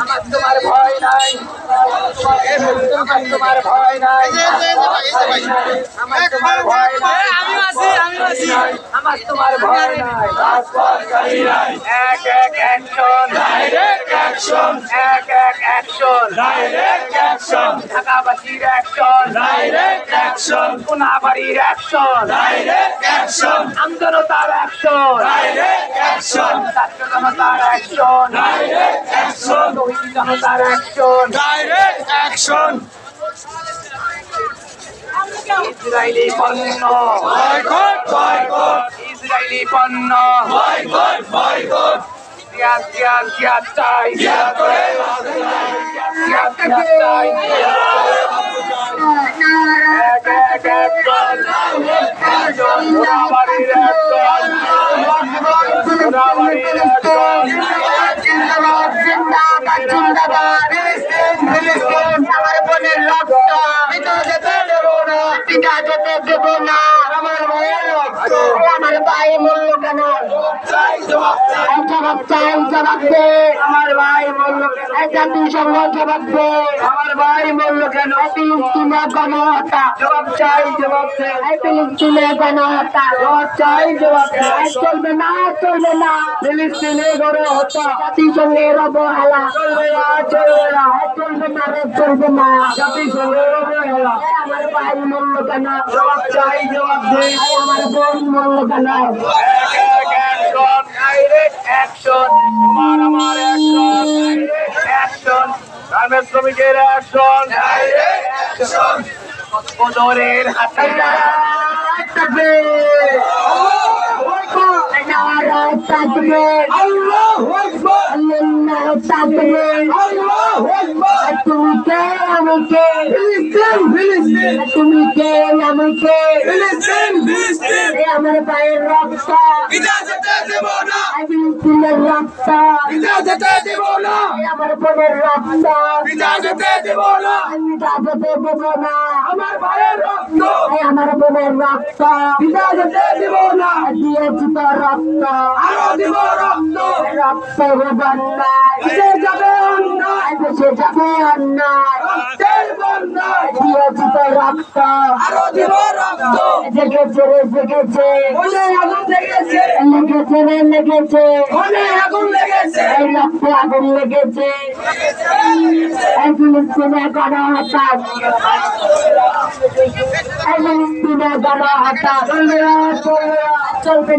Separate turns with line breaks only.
আমার তোমার ভয় নাই, আমার তোমার ভয় নাই, আমার তোমার ভয় নাই, আমার তোমার ভয় নাই। এক এক অ্যাকশন, ডাইরেক্ট অ্যাকশন, এক এক অ্যাকশন, ডাইরেক্ট অ্যাকশন, ঢাকাবাসীর অ্যাকশন, ডাইরেক্ট অ্যাকশন, কোনাবাড়ির অ্যাকশন, ডাইরেক্ট অ্যাকশন, আমজনতার অ্যাকশন, ডাইরেক্ট অ্যাকশন, ছাত্র জনতার অ্যাকশন, ডাইরেক্ট অ্যাকশন, শহীদ জনতার অ্যাকশন, ডাইরেক্ট অ্যাকশন। ইসরায়েলি পণ্য বয়কট, বয়কট, ইসরায়েলি পণ্য বয়কট, বয়কট, জিয়াদ জিয়াদ জিয়াদ চাই, জিয়াদ করে জিয়াদ জিয়াদ চাই, এক এক অ্যাকশন, কোনাবাড়ির অ্যাকশন, কোনাবাড়ির অ্যাকশন, জিন্দাবাদ জিন্দাবাদ জিন্দাবাদ, ফিলিস্তিন আমার বোনের রক্ত পিতা যেতে দেব না, পিতা যেতে দেব না, আমার ভাইয়ের রক্ত, আমার ভাই মূল্য কেন, জবাব চাই, জবাব দে, আমার ভাই মূল্য কেন, জাতিসংঘ জবাব দে, আমার ভাই মূল্য কেন, ফিলিস্তিনে গণহত্যা, জবাব চাই, জবাব দে, ফিলিস্তিনে গণহত্যা, জবাব চাই, জবাব দে, চলবে না, চলবে না, ফিলিস্তিনে গণহত্যা, জাতিসংঘের অবহেলা, চলবে না, চলবে না, চলবে না রে, চলবে না, জাতিসংঘের অবহেলা, আমার ভাই মূল্য কেন, জবাব চাই, জবাব দে, আমার বোন মূল্য কেন, ডাইরেক্ট অ্যাকশন, তোমার আমার অ্যাকশন, ডাইরেক্ট অ্যাকশন, গার্মেন্টস শ্রমিকের অ্যাকশন, ডাইরেক্ট অ্যাকশন, ওজোরের হাতে থাকবে, নারায় থাকবে, আল্লাহু আকবার, আল্লাহু থাকবে, আল্লাহু আকবার, তুমি কে আমি কে, ফিলিস্তিন ফিলিস্তিন, তুমি কে আমি কে, ফিলিস্তিন ফিলিস্তিন, আমার ভাইয়ের রক্ত পিতা যেতে দেব না, ফিলিস্তিনের রক্ত পিতা যেতে দেব না, আমার বোনের রক্ত পিতা যেতে দেব না, পিতা যেতে দেব না, আমার ভাইয়ের রক্ত আমার বোনের রক্ত পিতা যেতে দেব না, দিয়েছি তো রক্ত আরো দিব রক্ত, রক্ত বন্যায় দেশে যাবে অন্যায়, দেশে যাবে অন্যায়, রক্তের বন্যায় দিয়েছি তো রক্ত আরো দিব রক্ত, জেগেছে রে জেগেছে, মনে আগুন লেগেছে, লেগেছে রে লেগেছে, মনে আগুন লেগেছে, এই রক্তে আগুন লেগেছে, এই ফিলিস্তিনে গণহত্যা, এই ফিলিস্তিনে গণহত্যা চলবে না, চলবে না, চলবে।